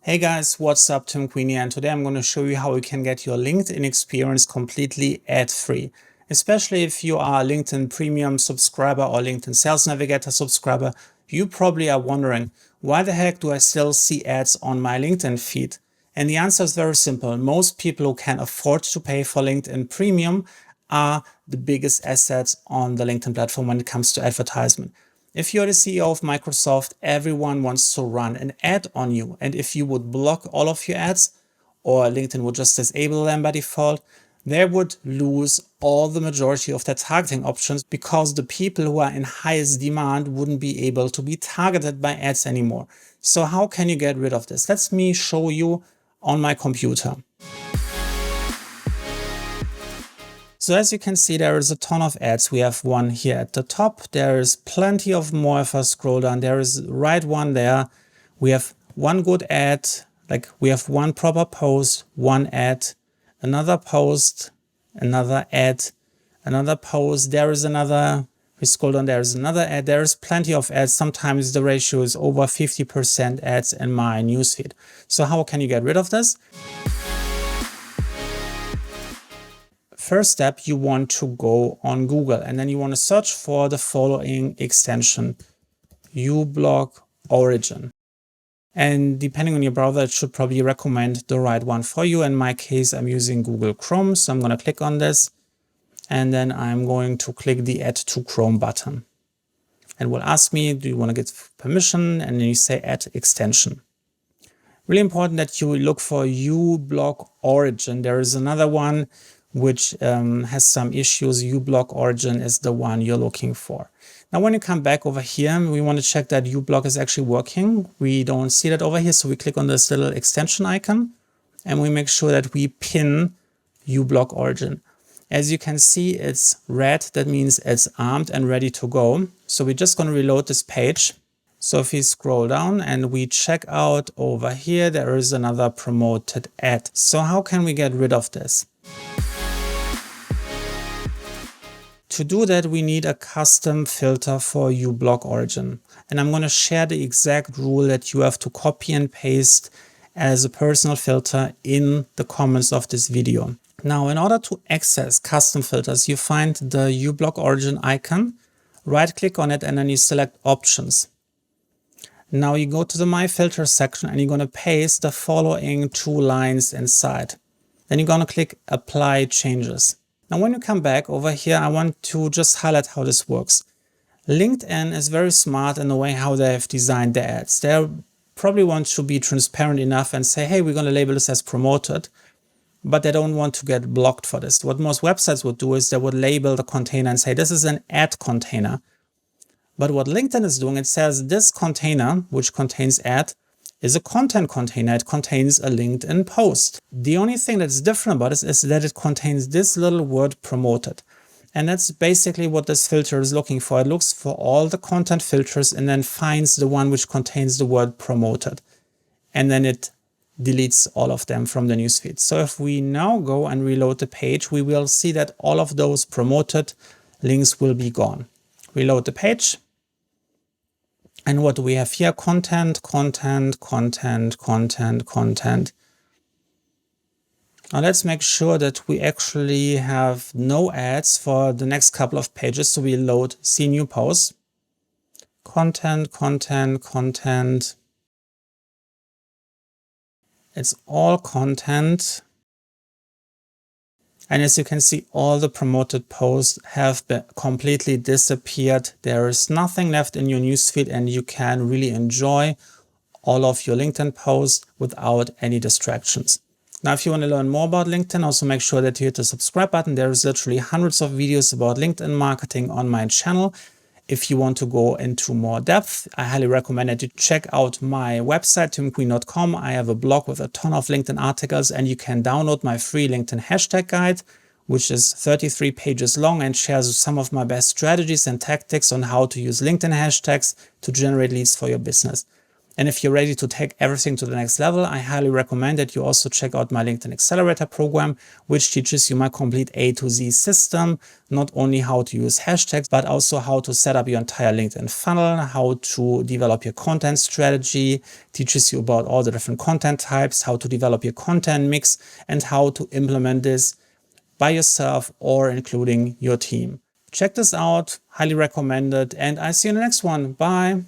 Hey guys, what's up? Tim Queenie, and today I'm going to show you how you can get your LinkedIn experience completely ad-free. Especially if you are a LinkedIn Premium subscriber or LinkedIn Sales Navigator subscriber, you probably are wondering, why the heck do I still see ads on my LinkedIn feed? And the answer is very simple. Most people who can afford to pay for LinkedIn Premium are the biggest assets on the LinkedIn platform when it comes to advertisement. If you're the CEO of Microsoft, everyone wants to run an ad on you. And if you would block all of your ads, or LinkedIn would just disable them by default, they would lose all the majority of their targeting options because the people who are in highest demand wouldn't be able to be targeted by ads anymore. So how can you get rid of this? Let me show you on my computer. So as you can see, there is a ton of ads. We have one here at the top. There is plenty of more. If I scroll down, there is right one there. We have one good ad, like we have one proper post, one ad, another post, another ad, another post. There is another, we scroll down, there is another ad. There is plenty of ads. Sometimes the ratio is over 50% ads in my newsfeed. So how can you get rid of this? First step, you want to go on Google and then you want to search for the following extension, uBlock Origin. And depending on your browser, it should probably recommend the right one for you. In my case, I'm using Google Chrome, so I'm going to click on this and then I'm going to click the Add to Chrome button. And will ask me, do you want to get permission? And then you say Add Extension. Really important that you look for uBlock Origin. There is another one which has some issues. uBlock Origin is the one you're looking for. Now, when you come back over here, we want to check that uBlock is actually working. We don't see that over here, so we click on this little extension icon and we make sure that we pin uBlock Origin. As you can see, it's red. That means it's armed and ready to go. So we're just going to reload this page. So if we scroll down and we check out over here, there is another promoted ad. So how can we get rid of this? To do that, we need a custom filter for uBlock Origin. And I'm going to share the exact rule that you have to copy and paste as a personal filter in the comments of this video. Now, in order to access custom filters, you find the uBlock Origin icon, right click on it, and then you select Options. Now you go to the My Filters section and you're going to paste the following two lines inside. Then you're going to click Apply Changes. Now, when you come back over here, I want to just highlight how this works. LinkedIn is very smart in the way how they have designed their ads. They probably want to be transparent enough and say, hey, we're going to label this as promoted, but they don't want to get blocked for this. What most websites would do is they would label the container and say, this is an ad container. But what LinkedIn is doing, it says this container, which contains ad, is a content container. It contains a LinkedIn post. The only thing that's different about it is that it contains this little word promoted. And that's basically what this filter is looking for. It looks for all the content filters and then finds the one which contains the word promoted. And then it deletes all of them from the newsfeed. So if we now go and reload the page, we will see that all of those promoted links will be gone. Reload the page. And what do we have here? Content, content, content, content, content. Now let's make sure that we actually have no ads for the next couple of pages. So we load See New Posts. Content, content, content. It's all content. And as you can see, all the promoted posts have been completely disappeared. There is nothing left in your newsfeed and you can really enjoy all of your LinkedIn posts without any distractions. Now, if you want to learn more about LinkedIn, also make sure that you hit the subscribe button. There is literally hundreds of videos about LinkedIn marketing on my channel. If you want to go into more depth, I highly recommend that you check out my website, timqueenie.com. I have a blog with a ton of LinkedIn articles and you can download my free LinkedIn hashtag guide, which is 33 pages long and shares some of my best strategies and tactics on how to use LinkedIn hashtags to generate leads for your business. And if you're ready to take everything to the next level, I highly recommend that you also check out my LinkedIn Accelerator program, which teaches you my complete A to Z system, not only how to use hashtags, but also how to set up your entire LinkedIn funnel, how to develop your content strategy, teaches you about all the different content types, how to develop your content mix, and how to implement this by yourself or including your team. Check this out, highly recommend it, and I see you in the next one. Bye.